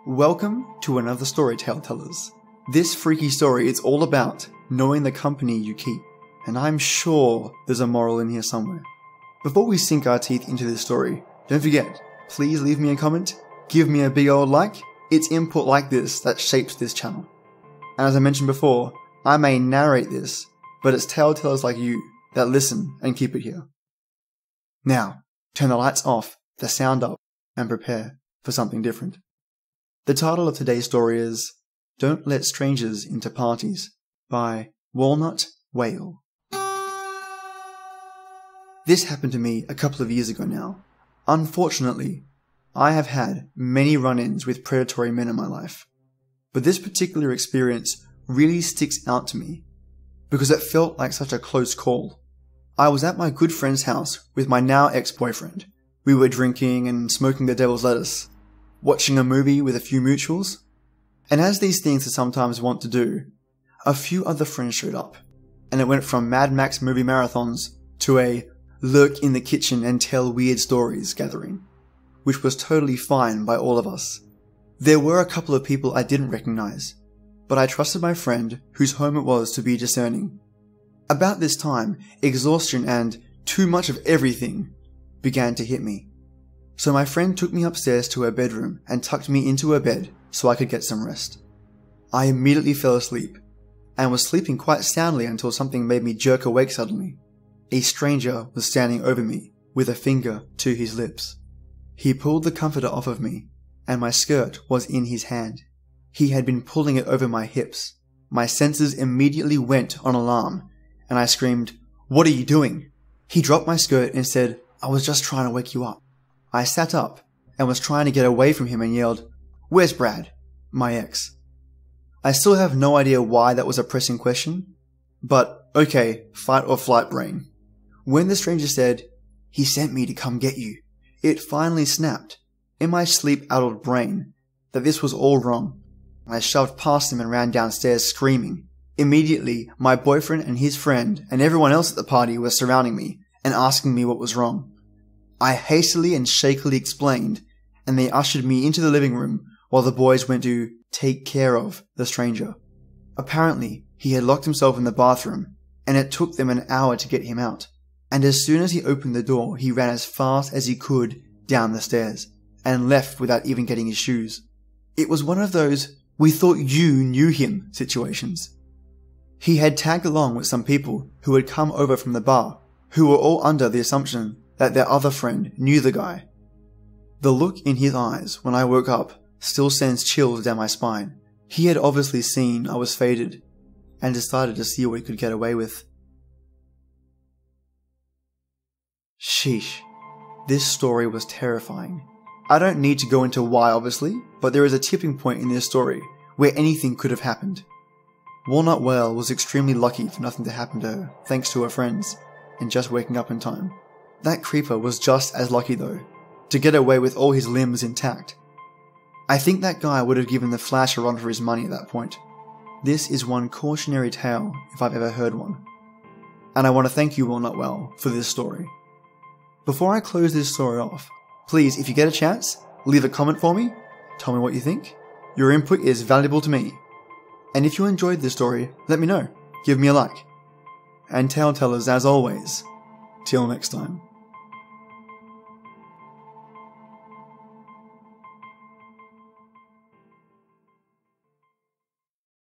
Welcome to another story, Tale Tellers. This freaky story is all about knowing the company you keep, and I'm sure there's a moral in here somewhere. Before we sink our teeth into this story, don't forget, please leave me a comment, give me a big old like. It's input like this that shapes this channel. And as I mentioned before, I may narrate this, but it's tale tellers like you that listen and keep it here. Now, turn the lights off, the sound up, and prepare for something different. The title of today's story is Don't Let Strangers Into Parties by Walnutwhale. This happened to me a couple of years ago now. Unfortunately, I have had many run-ins with predatory men in my life, but this particular experience really sticks out to me because it felt like such a close call. I was at my good friend's house with my now ex-boyfriend. We were drinking and smoking the devil's lettuce, watching a movie with a few mutuals, and as these things I sometimes want to do, a few other friends showed up, and it went from Mad Max movie marathons to a lurk in the kitchen and tell weird stories gathering, which was totally fine by all of us. There were a couple of people I didn't recognize, but I trusted my friend whose home it was to be discerning. About this time, exhaustion and too much of everything began to hit me. So my friend took me upstairs to her bedroom and tucked me into her bed so I could get some rest. I immediately fell asleep, and was sleeping quite soundly until something made me jerk awake suddenly. A stranger was standing over me with a finger to his lips. He pulled the comforter off of me, and my skirt was in his hand. He had been pulling it over my hips. My senses immediately went on alarm, and I screamed, "What are you doing?" He dropped my skirt and said, "I was just trying to wake you up." I sat up and was trying to get away from him and yelled, "Where's Brad?" My ex. I still have no idea why that was a pressing question, but okay, fight or flight brain. When the stranger said, "He sent me to come get you," it finally snapped in my sleep-addled brain that this was all wrong. I shoved past him and ran downstairs screaming. Immediately, my boyfriend and his friend and everyone else at the party were surrounding me and asking me what was wrong. I hastily and shakily explained, and they ushered me into the living room while the boys went to take care of the stranger. Apparently, he had locked himself in the bathroom, and it took them an hour to get him out. And as soon as he opened the door, he ran as fast as he could down the stairs, and left without even getting his shoes. It was one of those "we thought you knew him" situations. He had tagged along with some people who had come over from the bar, who were all under the assumption that their other friend knew the guy. The look in his eyes when I woke up still sends chills down my spine. He had obviously seen I was faded, and decided to see what he could get away with. Sheesh. This story was terrifying. I don't need to go into why obviously, but there is a tipping point in this story where anything could have happened. Walnutwhale was extremely lucky for nothing to happen to her, thanks to her friends, and just waking up in time. That creeper was just as lucky though, to get away with all his limbs intact. I think that guy would have given the Flash a run for his money at that point. This is one cautionary tale if I've ever heard one. And I want to thank you, Walnutwhale, for this story. Before I close this story off, please, if you get a chance, leave a comment for me, tell me what you think. Your input is valuable to me. And if you enjoyed this story, let me know, give me a like. And tale tellers, as always, till next time.